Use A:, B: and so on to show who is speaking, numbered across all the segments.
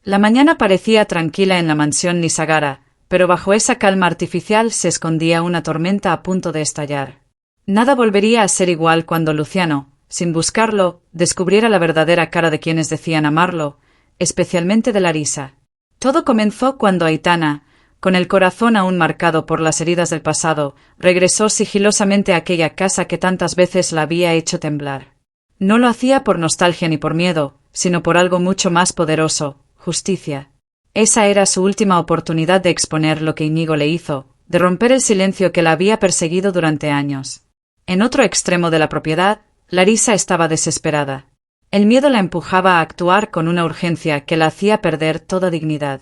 A: La mañana parecía tranquila en la mansión Nisagara, pero bajo esa calma artificial se escondía una tormenta a punto de estallar. Nada volvería a ser igual cuando Luciano, sin buscarlo, descubriera la verdadera cara de quienes decían amarlo, especialmente de Larisa. Todo comenzó cuando Aitana, con el corazón aún marcado por las heridas del pasado, regresó sigilosamente a aquella casa que tantas veces la había hecho temblar. No lo hacía por nostalgia ni por miedo, sino por algo mucho más poderoso: justicia. Esa era su última oportunidad de exponer lo que Iñigo le hizo, de romper el silencio que la había perseguido durante años. En otro extremo de la propiedad, Larisa estaba desesperada. El miedo la empujaba a actuar con una urgencia que la hacía perder toda dignidad.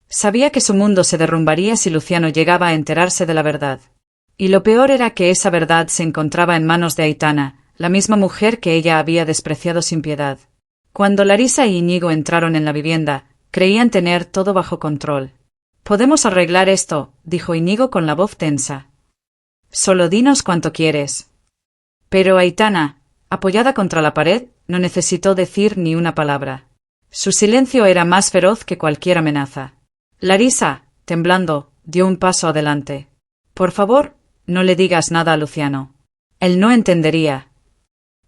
A: Sabía que su mundo se derrumbaría si Luciano llegaba a enterarse de la verdad. Y lo peor era que esa verdad se encontraba en manos de Aitana, la misma mujer que ella había despreciado sin piedad. Cuando Larisa y Iñigo entraron en la vivienda, creían tener todo bajo control. «Podemos arreglar esto», dijo Iñigo con la voz tensa. «Solo dinos cuánto quieres». Pero Aitana, apoyada contra la pared, no necesitó decir ni una palabra. Su silencio era más feroz que cualquier amenaza. Larisa, temblando, dio un paso adelante. «Por favor, no le digas nada a Luciano. Él no entendería».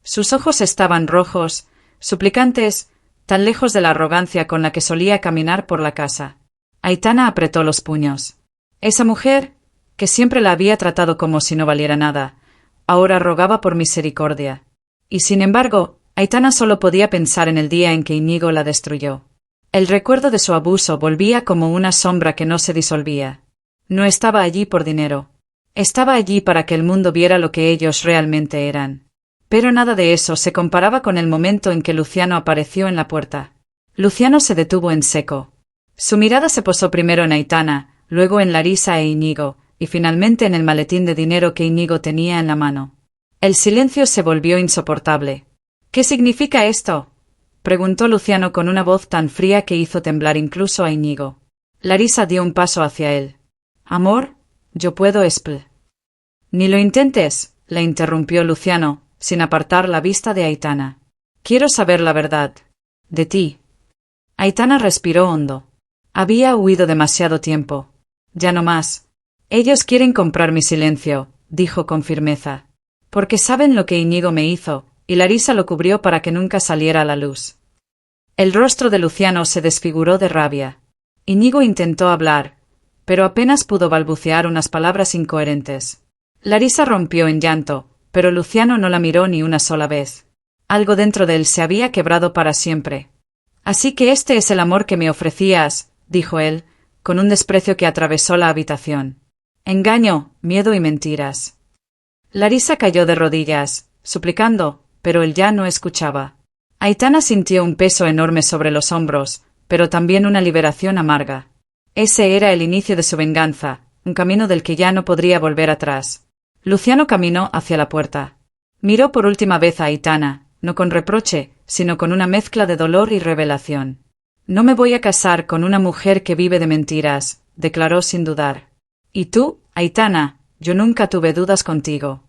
A: Sus ojos estaban rojos, suplicantes, tan lejos de la arrogancia con la que solía caminar por la casa. Aitana apretó los puños. Esa mujer, que siempre la había tratado como si no valiera nada, ahora rogaba por misericordia. Y sin embargo, Aitana solo podía pensar en el día en que Iñigo la destruyó. El recuerdo de su abuso volvía como una sombra que no se disolvía. No estaba allí por dinero. Estaba allí para que el mundo viera lo que ellos realmente eran. Pero nada de eso se comparaba con el momento en que Luciano apareció en la puerta. Luciano se detuvo en seco. Su mirada se posó primero en Aitana, luego en Larisa e Iñigo, y finalmente en el maletín de dinero que Iñigo tenía en la mano. El silencio se volvió insoportable. «¿Qué significa esto?», preguntó Luciano con una voz tan fría que hizo temblar incluso a Iñigo. Larisa dio un paso hacia él. «Amor, yo puedo Ni lo intentes», la interrumpió Luciano, sin apartar la vista de Aitana. «Quiero saber la verdad. De ti». Aitana respiró hondo. Había huido demasiado tiempo. Ya no más. «Ellos quieren comprar mi silencio», dijo con firmeza. «Porque saben lo que Iñigo me hizo», y Larisa lo cubrió para que nunca saliera a la luz. El rostro de Luciano se desfiguró de rabia. Iñigo intentó hablar, pero apenas pudo balbucear unas palabras incoherentes. Larisa rompió en llanto, pero Luciano no la miró ni una sola vez. Algo dentro de él se había quebrado para siempre. «Así que este es el amor que me ofrecías», dijo él, con un desprecio que atravesó la habitación. «Engaño, miedo y mentiras». Larisa cayó de rodillas, suplicando, pero él ya no escuchaba. Aitana sintió un peso enorme sobre los hombros, pero también una liberación amarga. Ese era el inicio de su venganza, un camino del que ya no podría volver atrás. Luciano caminó hacia la puerta. Miró por última vez a Aitana, no con reproche, sino con una mezcla de dolor y revelación. «No me voy a casar con una mujer que vive de mentiras», declaró sin dudar. «Y tú, Aitana, yo nunca tuve dudas contigo».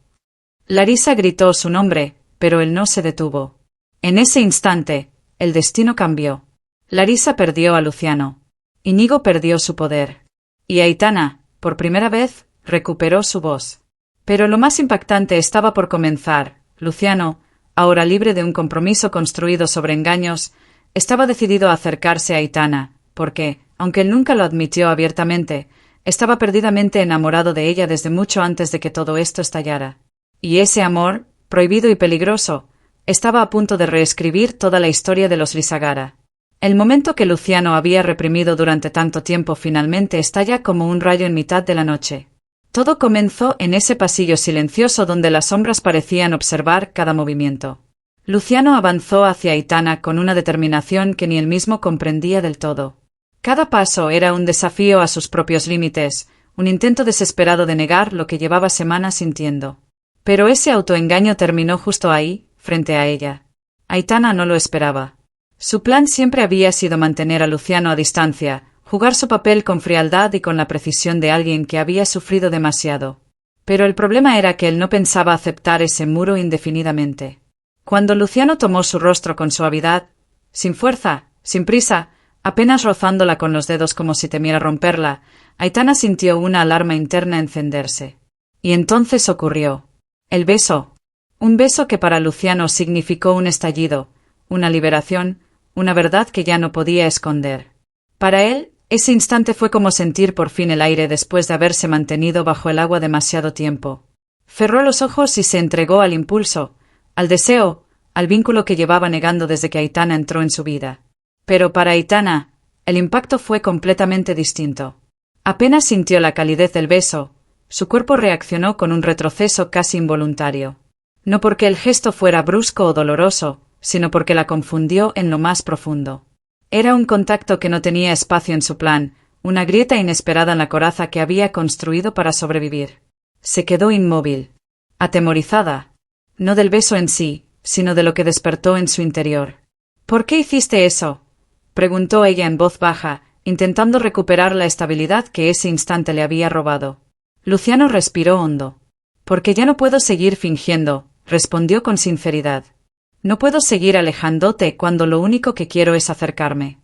A: Larisa gritó su nombre, pero él no se detuvo. En ese instante, el destino cambió. Larisa perdió a Luciano. Iñigo perdió su poder. Y Aitana, por primera vez, recuperó su voz. Pero lo más impactante estaba por comenzar. Luciano, ahora libre de un compromiso construido sobre engaños, estaba decidido a acercarse a Aitana, porque, aunque él nunca lo admitió abiertamente, estaba perdidamente enamorado de ella desde mucho antes de que todo esto estallara. Y ese amor, prohibido y peligroso, estaba a punto de reescribir toda la historia de los Risagara. El momento que Luciano había reprimido durante tanto tiempo finalmente estalla como un rayo en mitad de la noche. Todo comenzó en ese pasillo silencioso donde las sombras parecían observar cada movimiento. Luciano avanzó hacia Aitana con una determinación que ni él mismo comprendía del todo. Cada paso era un desafío a sus propios límites, un intento desesperado de negar lo que llevaba semanas sintiendo. Pero ese autoengaño terminó justo ahí, frente a ella. Aitana no lo esperaba. Su plan siempre había sido mantener a Luciano a distancia, jugar su papel con frialdad y con la precisión de alguien que había sufrido demasiado. Pero el problema era que él no pensaba aceptar ese muro indefinidamente. Cuando Luciano tomó su rostro con suavidad, sin fuerza, sin prisa, Apenas rozándola con los dedos como si temiera romperla, Aitana sintió una alarma interna encenderse. Y entonces ocurrió. El beso. Un beso que para Luciano significó un estallido, una liberación, una verdad que ya no podía esconder. Para él, ese instante fue como sentir por fin el aire después de haberse mantenido bajo el agua demasiado tiempo. Cerró los ojos y se entregó al impulso, al deseo, al vínculo que llevaba negando desde que Aitana entró en su vida. Pero para Aitana, el impacto fue completamente distinto. Apenas sintió la calidez del beso, su cuerpo reaccionó con un retroceso casi involuntario. No porque el gesto fuera brusco o doloroso, sino porque la confundió en lo más profundo. Era un contacto que no tenía espacio en su plan, una grieta inesperada en la coraza que había construido para sobrevivir. Se quedó inmóvil, atemorizada, no del beso en sí, sino de lo que despertó en su interior. ¿Por qué hiciste eso?, preguntó ella en voz baja, intentando recuperar la estabilidad que ese instante le había robado. Luciano respiró hondo. Porque ya no puedo seguir fingiendo, respondió con sinceridad. No puedo seguir alejándote cuando lo único que quiero es acercarme.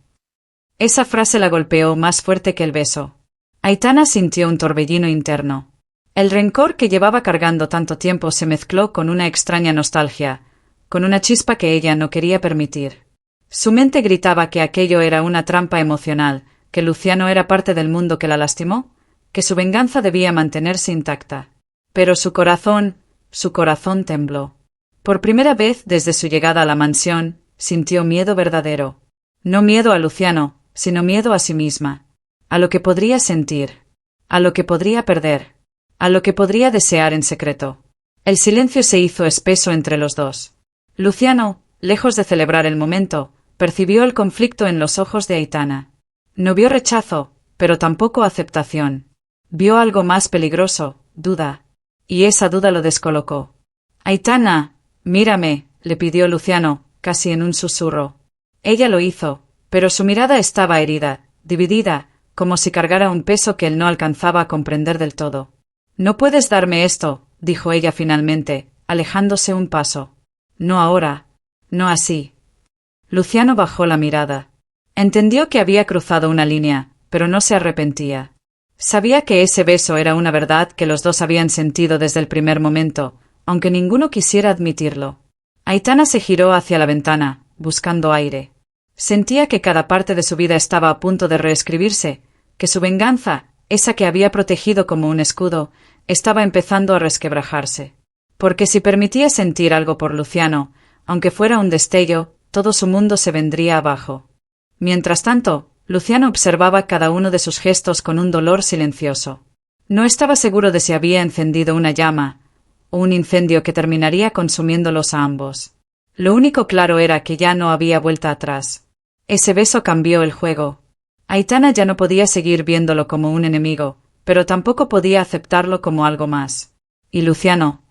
A: Esa frase la golpeó más fuerte que el beso. Aitana sintió un torbellino interno. El rencor que llevaba cargando tanto tiempo se mezcló con una extraña nostalgia, con una chispa que ella no quería permitir. Su mente gritaba que aquello era una trampa emocional, que Luciano era parte del mundo que la lastimó, que su venganza debía mantenerse intacta. Pero su corazón tembló. Por primera vez desde su llegada a la mansión, sintió miedo verdadero. No miedo a Luciano, sino miedo a sí misma. A lo que podría sentir. A lo que podría perder. A lo que podría desear en secreto. El silencio se hizo espeso entre los dos. Luciano, lejos de celebrar el momento, percibió el conflicto en los ojos de Aitana. No vio rechazo, pero tampoco aceptación. Vio algo más peligroso, duda. Y esa duda lo descolocó. Aitana, mírame, le pidió Luciano, casi en un susurro. Ella lo hizo, pero su mirada estaba herida, dividida, como si cargara un peso que él no alcanzaba a comprender del todo. No puedes darme esto, dijo ella finalmente, alejándose un paso. No ahora, no así. Luciano bajó la mirada. Entendió que había cruzado una línea, pero no se arrepentía. Sabía que ese beso era una verdad que los dos habían sentido desde el primer momento, aunque ninguno quisiera admitirlo. Aitana se giró hacia la ventana, buscando aire. Sentía que cada parte de su vida estaba a punto de reescribirse, que su venganza, esa que había protegido como un escudo, estaba empezando a resquebrajarse. Porque si permitía sentir algo por Luciano, aunque fuera un destello, todo su mundo se vendría abajo. Mientras tanto, Luciano observaba cada uno de sus gestos con un dolor silencioso. No estaba seguro de si había encendido una llama, o un incendio que terminaría consumiéndolos a ambos. Lo único claro era que ya no había vuelta atrás. Ese beso cambió el juego. Aitana ya no podía seguir viéndolo como un enemigo, pero tampoco podía aceptarlo como algo más. Y Luciano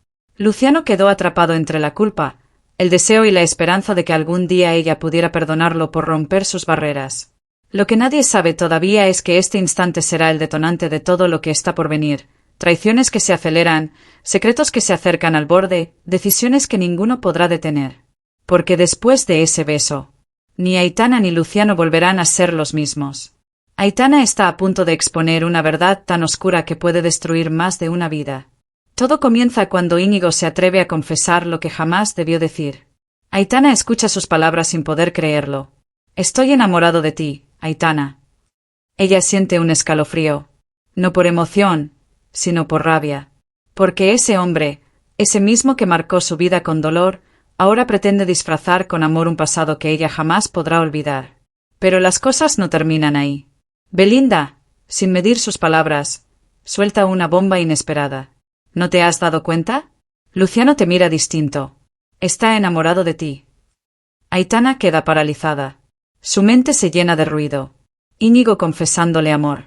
A: quedó atrapado entre la culpa, el deseo y la esperanza de que algún día ella pudiera perdonarlo por romper sus barreras. Lo que nadie sabe todavía es que este instante será el detonante de todo lo que está por venir, traiciones que se aceleran, secretos que se acercan al borde, decisiones que ninguno podrá detener. Porque después de ese beso, ni Aitana ni Luciano volverán a ser los mismos. Aitana está a punto de exponer una verdad tan oscura que puede destruir más de una vida. Todo comienza cuando Íñigo se atreve a confesar lo que jamás debió decir. Aitana escucha sus palabras sin poder creerlo. Estoy enamorado de ti, Aitana. Ella siente un escalofrío. No por emoción, sino por rabia. Porque ese hombre, ese mismo que marcó su vida con dolor, ahora pretende disfrazar con amor un pasado que ella jamás podrá olvidar. Pero las cosas no terminan ahí. Belinda, sin medir sus palabras, suelta una bomba inesperada. ¿No te has dado cuenta? Luciano te mira distinto. Está enamorado de ti. Aitana queda paralizada. Su mente se llena de ruido. Íñigo confesándole amor.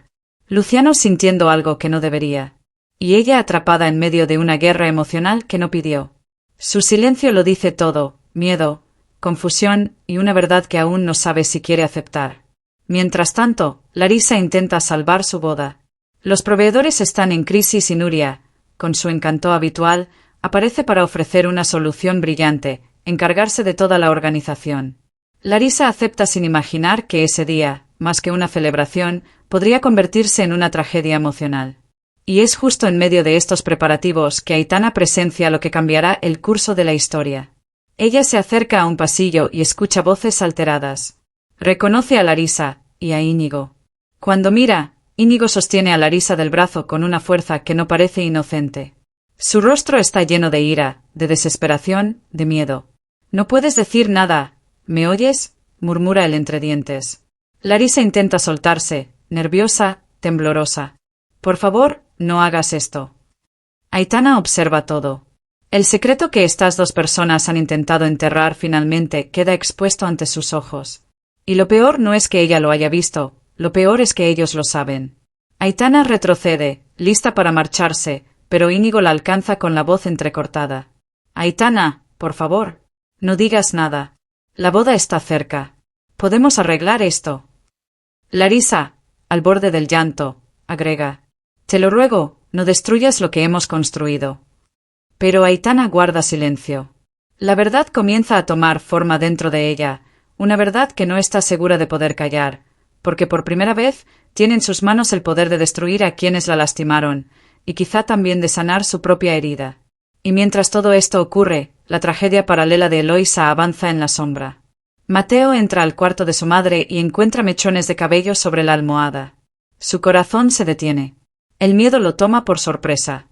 A: Luciano sintiendo algo que no debería. Y ella atrapada en medio de una guerra emocional que no pidió. Su silencio lo dice todo, miedo, confusión y una verdad que aún no sabe si quiere aceptar. Mientras tanto, Larisa intenta salvar su boda. Los proveedores están en crisis y Nuria, con su encanto habitual, aparece para ofrecer una solución brillante, encargarse de toda la organización. Larisa acepta sin imaginar que ese día, más que una celebración, podría convertirse en una tragedia emocional. Y es justo en medio de estos preparativos que Aitana presencia lo que cambiará el curso de la historia. Ella se acerca a un pasillo y escucha voces alteradas. Reconoce a Larisa y a Íñigo. Cuando mira, Íñigo sostiene a Larisa del brazo con una fuerza que no parece inocente. Su rostro está lleno de ira, de desesperación, de miedo. «No puedes decir nada. ¿Me oyes?», murmura él entre dientes. Larisa intenta soltarse, nerviosa, temblorosa. «Por favor, no hagas esto». Aitana observa todo. El secreto que estas dos personas han intentado enterrar finalmente queda expuesto ante sus ojos. Y lo peor no es que ella lo haya visto, lo peor es que ellos lo saben. Aitana retrocede, lista para marcharse, pero Íñigo la alcanza con la voz entrecortada. «Aitana, por favor, no digas nada. La boda está cerca. Podemos arreglar esto». Larisa, al borde del llanto, agrega: «Te lo ruego, no destruyas lo que hemos construido». Pero Aitana guarda silencio. La verdad comienza a tomar forma dentro de ella, una verdad que no está segura de poder callar, porque por primera vez tiene en sus manos el poder de destruir a quienes la lastimaron, y quizá también de sanar su propia herida. Y mientras todo esto ocurre, la tragedia paralela de Eloisa avanza en la sombra. Mateo entra al cuarto de su madre y encuentra mechones de cabello sobre la almohada. Su corazón se detiene. El miedo lo toma por sorpresa.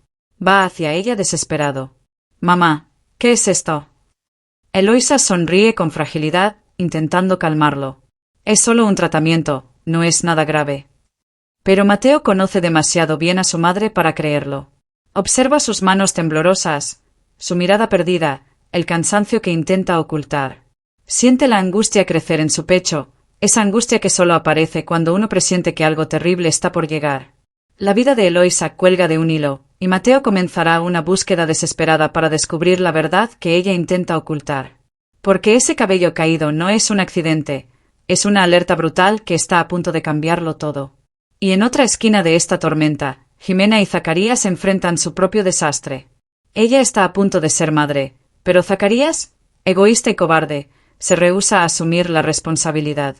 A: Va hacia ella desesperado. «Mamá, ¿qué es esto?». Eloisa sonríe con fragilidad, intentando calmarlo. «Es solo un tratamiento, no es nada grave». Pero Mateo conoce demasiado bien a su madre para creerlo. Observa sus manos temblorosas, su mirada perdida, el cansancio que intenta ocultar. Siente la angustia crecer en su pecho, esa angustia que solo aparece cuando uno presiente que algo terrible está por llegar. La vida de Eloisa cuelga de un hilo, y Mateo comenzará una búsqueda desesperada para descubrir la verdad que ella intenta ocultar. Porque ese cabello caído no es un accidente, es una alerta brutal que está a punto de cambiarlo todo. Y en otra esquina de esta tormenta, Jimena y Zacarías enfrentan su propio desastre. Ella está a punto de ser madre, pero Zacarías, egoísta y cobarde, se rehúsa a asumir la responsabilidad.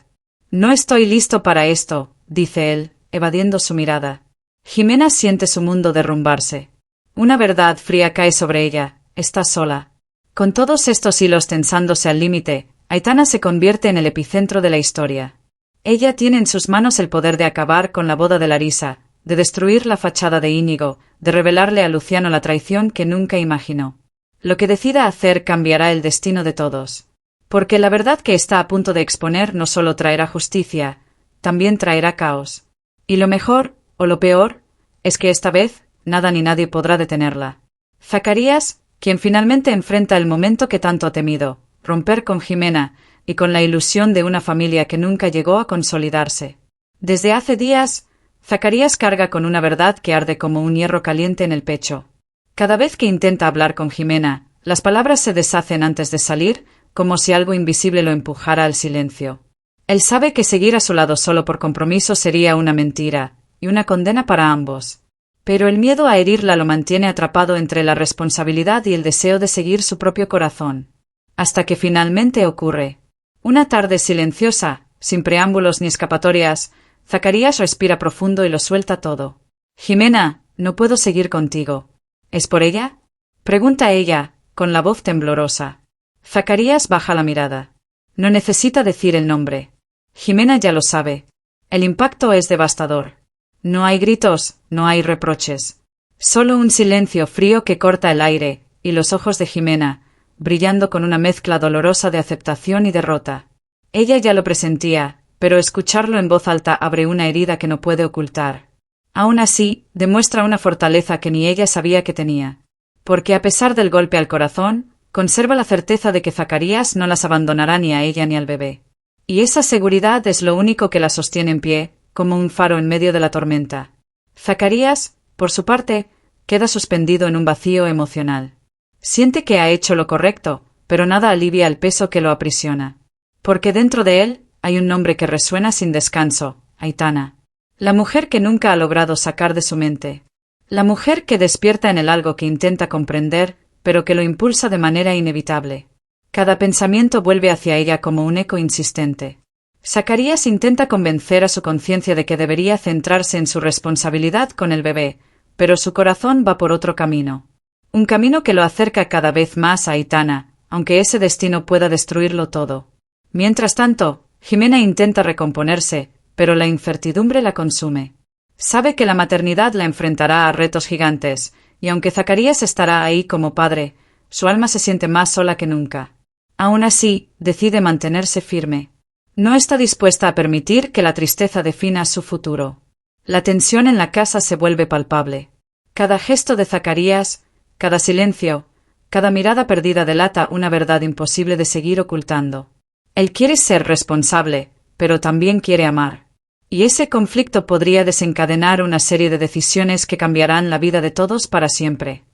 A: «No estoy listo para esto», dice él, evadiendo su mirada. Jimena siente su mundo derrumbarse. Una verdad fría cae sobre ella, está sola. Con todos estos hilos tensándose al límite, Aitana se convierte en el epicentro de la historia. Ella tiene en sus manos el poder de acabar con la boda de Larisa, de destruir la fachada de Íñigo, de revelarle a Luciano la traición que nunca imaginó. Lo que decida hacer cambiará el destino de todos. Porque la verdad que está a punto de exponer no solo traerá justicia, también traerá caos. Y lo mejor, o lo peor, es que esta vez, nada ni nadie podrá detenerla. Zacarías, quien finalmente enfrenta el momento que tanto ha temido, romper con Jimena, y con la ilusión de una familia que nunca llegó a consolidarse. Desde hace días, Zacarías carga con una verdad que arde como un hierro caliente en el pecho. Cada vez que intenta hablar con Jimena, las palabras se deshacen antes de salir, como si algo invisible lo empujara al silencio. Él sabe que seguir a su lado solo por compromiso sería una mentira, y una condena para ambos. Pero el miedo a herirla lo mantiene atrapado entre la responsabilidad y el deseo de seguir su propio corazón. Hasta que finalmente ocurre. Una tarde silenciosa, sin preámbulos ni escapatorias, Zacarías respira profundo y lo suelta todo. «Jimena, no puedo seguir contigo». «¿Es por ella?», pregunta ella, con la voz temblorosa. Zacarías baja la mirada. No necesita decir el nombre. Jimena ya lo sabe. El impacto es devastador. No hay gritos, no hay reproches. Solo un silencio frío que corta el aire, y los ojos de Jimena, brillando con una mezcla dolorosa de aceptación y derrota. Ella ya lo presentía, pero escucharlo en voz alta abre una herida que no puede ocultar. Aún así, demuestra una fortaleza que ni ella sabía que tenía. Porque a pesar del golpe al corazón, conserva la certeza de que Zacarías no las abandonará ni a ella ni al bebé. Y esa seguridad es lo único que la sostiene en pie, como un faro en medio de la tormenta. Zacarías, por su parte, queda suspendido en un vacío emocional. Siente que ha hecho lo correcto, pero nada alivia el peso que lo aprisiona. Porque dentro de él hay un nombre que resuena sin descanso: Aitana. La mujer que nunca ha logrado sacar de su mente. La mujer que despierta en él algo que intenta comprender, pero que lo impulsa de manera inevitable. Cada pensamiento vuelve hacia ella como un eco insistente. Zacarías intenta convencer a su conciencia de que debería centrarse en su responsabilidad con el bebé, pero su corazón va por otro camino. Un camino que lo acerca cada vez más a Aitana, aunque ese destino pueda destruirlo todo. Mientras tanto, Jimena intenta recomponerse, pero la incertidumbre la consume. Sabe que la maternidad la enfrentará a retos gigantes, y aunque Zacarías estará ahí como padre, su alma se siente más sola que nunca. Aún así, decide mantenerse firme. No está dispuesta a permitir que la tristeza defina su futuro. La tensión en la casa se vuelve palpable. Cada gesto de Zacarías, cada silencio, cada mirada perdida delata una verdad imposible de seguir ocultando. Él quiere ser responsable, pero también quiere amar. Y ese conflicto podría desencadenar una serie de decisiones que cambiarán la vida de todos para siempre.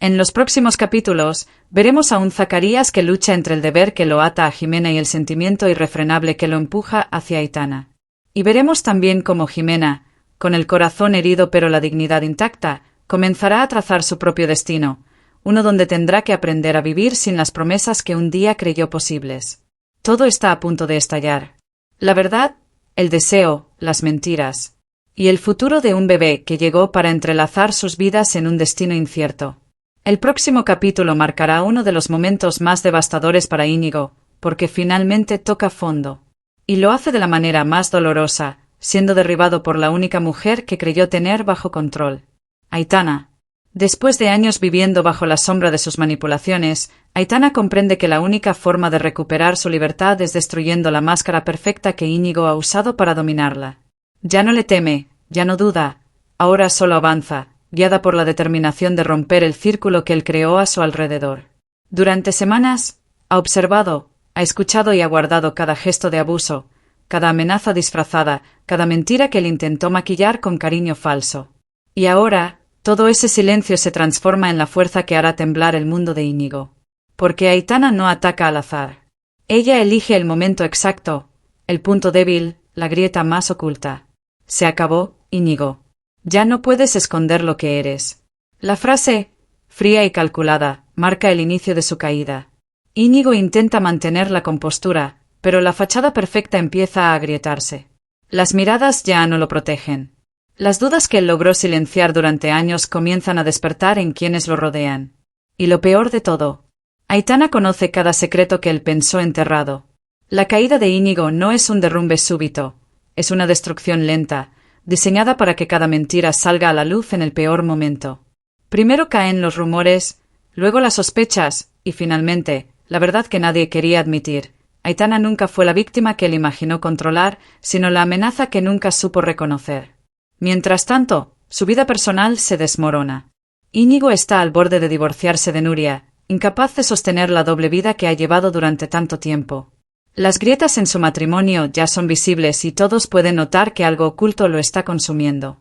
A: En los próximos capítulos, veremos a un Zacarías que lucha entre el deber que lo ata a Jimena y el sentimiento irrefrenable que lo empuja hacia Aitana. Y veremos también cómo Jimena, con el corazón herido pero la dignidad intacta, comenzará a trazar su propio destino, uno donde tendrá que aprender a vivir sin las promesas que un día creyó posibles. Todo está a punto de estallar. La verdad, el deseo, las mentiras. Y el futuro de un bebé que llegó para entrelazar sus vidas en un destino incierto. El próximo capítulo marcará uno de los momentos más devastadores para Íñigo, porque finalmente toca fondo. Y lo hace de la manera más dolorosa, siendo derribado por la única mujer que creyó tener bajo control. Aitana. Después de años viviendo bajo la sombra de sus manipulaciones, Aitana comprende que la única forma de recuperar su libertad es destruyendo la máscara perfecta que Íñigo ha usado para dominarla. Ya no le teme, ya no duda, ahora solo avanza, guiada por la determinación de romper el círculo que él creó a su alrededor. Durante semanas, ha observado, ha escuchado y ha guardado cada gesto de abuso, cada amenaza disfrazada, cada mentira que él intentó maquillar con cariño falso. Y ahora, todo ese silencio se transforma en la fuerza que hará temblar el mundo de Íñigo. Porque Aitana no ataca al azar. Ella elige el momento exacto, el punto débil, la grieta más oculta. Se acabó, Íñigo. Ya no puedes esconder lo que eres. La frase, fría y calculada, marca el inicio de su caída. Íñigo intenta mantener la compostura, pero la fachada perfecta empieza a agrietarse. Las miradas ya no lo protegen. Las dudas que él logró silenciar durante años comienzan a despertar en quienes lo rodean. Y lo peor de todo, Aitana conoce cada secreto que él pensó enterrado. La caída de Íñigo no es un derrumbe súbito, es una destrucción lenta, diseñada para que cada mentira salga a la luz en el peor momento. Primero caen los rumores, luego las sospechas, y finalmente, la verdad que nadie quería admitir. Aitana nunca fue la víctima que él imaginó controlar, sino la amenaza que nunca supo reconocer. Mientras tanto, su vida personal se desmorona. Íñigo está al borde de divorciarse de Nuria, incapaz de sostener la doble vida que ha llevado durante tanto tiempo. Las grietas en su matrimonio ya son visibles y todos pueden notar que algo oculto lo está consumiendo.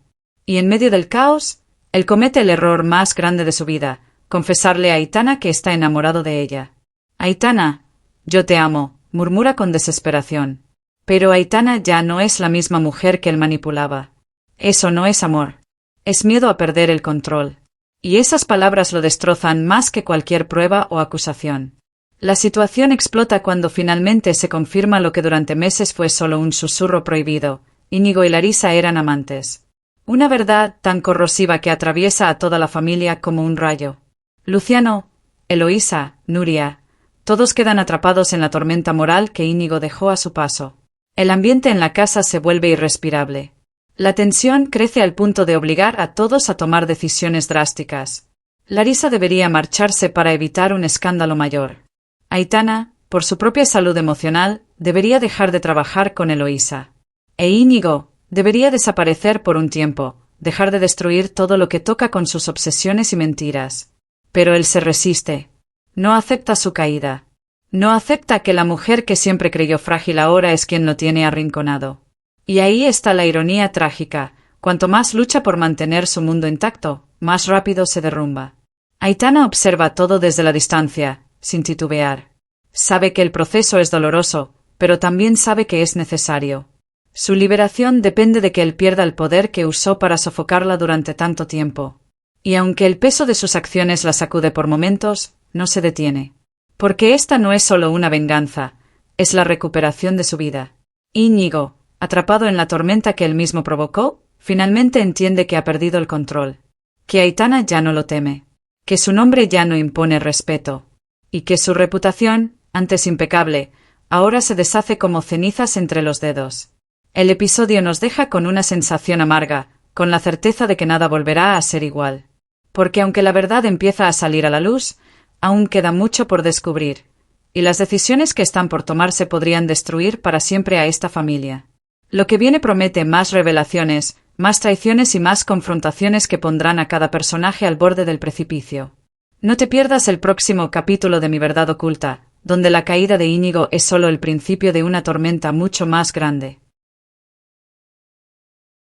A: Y en medio del caos, él comete el error más grande de su vida, confesarle a Aitana que está enamorado de ella. Aitana, yo te amo, murmura con desesperación. Pero Aitana ya no es la misma mujer que él manipulaba. Eso no es amor. Es miedo a perder el control. Y esas palabras lo destrozan más que cualquier prueba o acusación. La situación explota cuando finalmente se confirma lo que durante meses fue solo un susurro prohibido. Íñigo y Larisa eran amantes. Una verdad tan corrosiva que atraviesa a toda la familia como un rayo. Luciano, Eloísa, Nuria, todos quedan atrapados en la tormenta moral que Íñigo dejó a su paso. El ambiente en la casa se vuelve irrespirable. La tensión crece al punto de obligar a todos a tomar decisiones drásticas. Larisa debería marcharse para evitar un escándalo mayor. Aitana, por su propia salud emocional, debería dejar de trabajar con Eloísa. E Íñigo debería desaparecer por un tiempo, dejar de destruir todo lo que toca con sus obsesiones y mentiras. Pero él se resiste. No acepta su caída. No acepta que la mujer que siempre creyó frágil ahora es quien lo tiene arrinconado. Y ahí está la ironía trágica. Cuanto más lucha por mantener su mundo intacto, más rápido se derrumba. Aitana observa todo desde la distancia, sin titubear. Sabe que el proceso es doloroso, pero también sabe que es necesario. Su liberación depende de que él pierda el poder que usó para sofocarla durante tanto tiempo. Y aunque el peso de sus acciones la sacude por momentos, no se detiene. Porque esta no es solo una venganza, es la recuperación de su vida. Íñigo, atrapado en la tormenta que él mismo provocó, finalmente entiende que ha perdido el control. Que Aitana ya no lo teme. Que su nombre ya no impone respeto. Y que su reputación, antes impecable, ahora se deshace como cenizas entre los dedos. El episodio nos deja con una sensación amarga, con la certeza de que nada volverá a ser igual. Porque aunque la verdad empieza a salir a la luz, aún queda mucho por descubrir, y las decisiones que están por tomarse podrían destruir para siempre a esta familia. Lo que viene promete más revelaciones, más traiciones y más confrontaciones que pondrán a cada personaje al borde del precipicio. No te pierdas el próximo capítulo de Mi Verdad Oculta, donde la caída de Íñigo es solo el principio de una tormenta mucho más grande.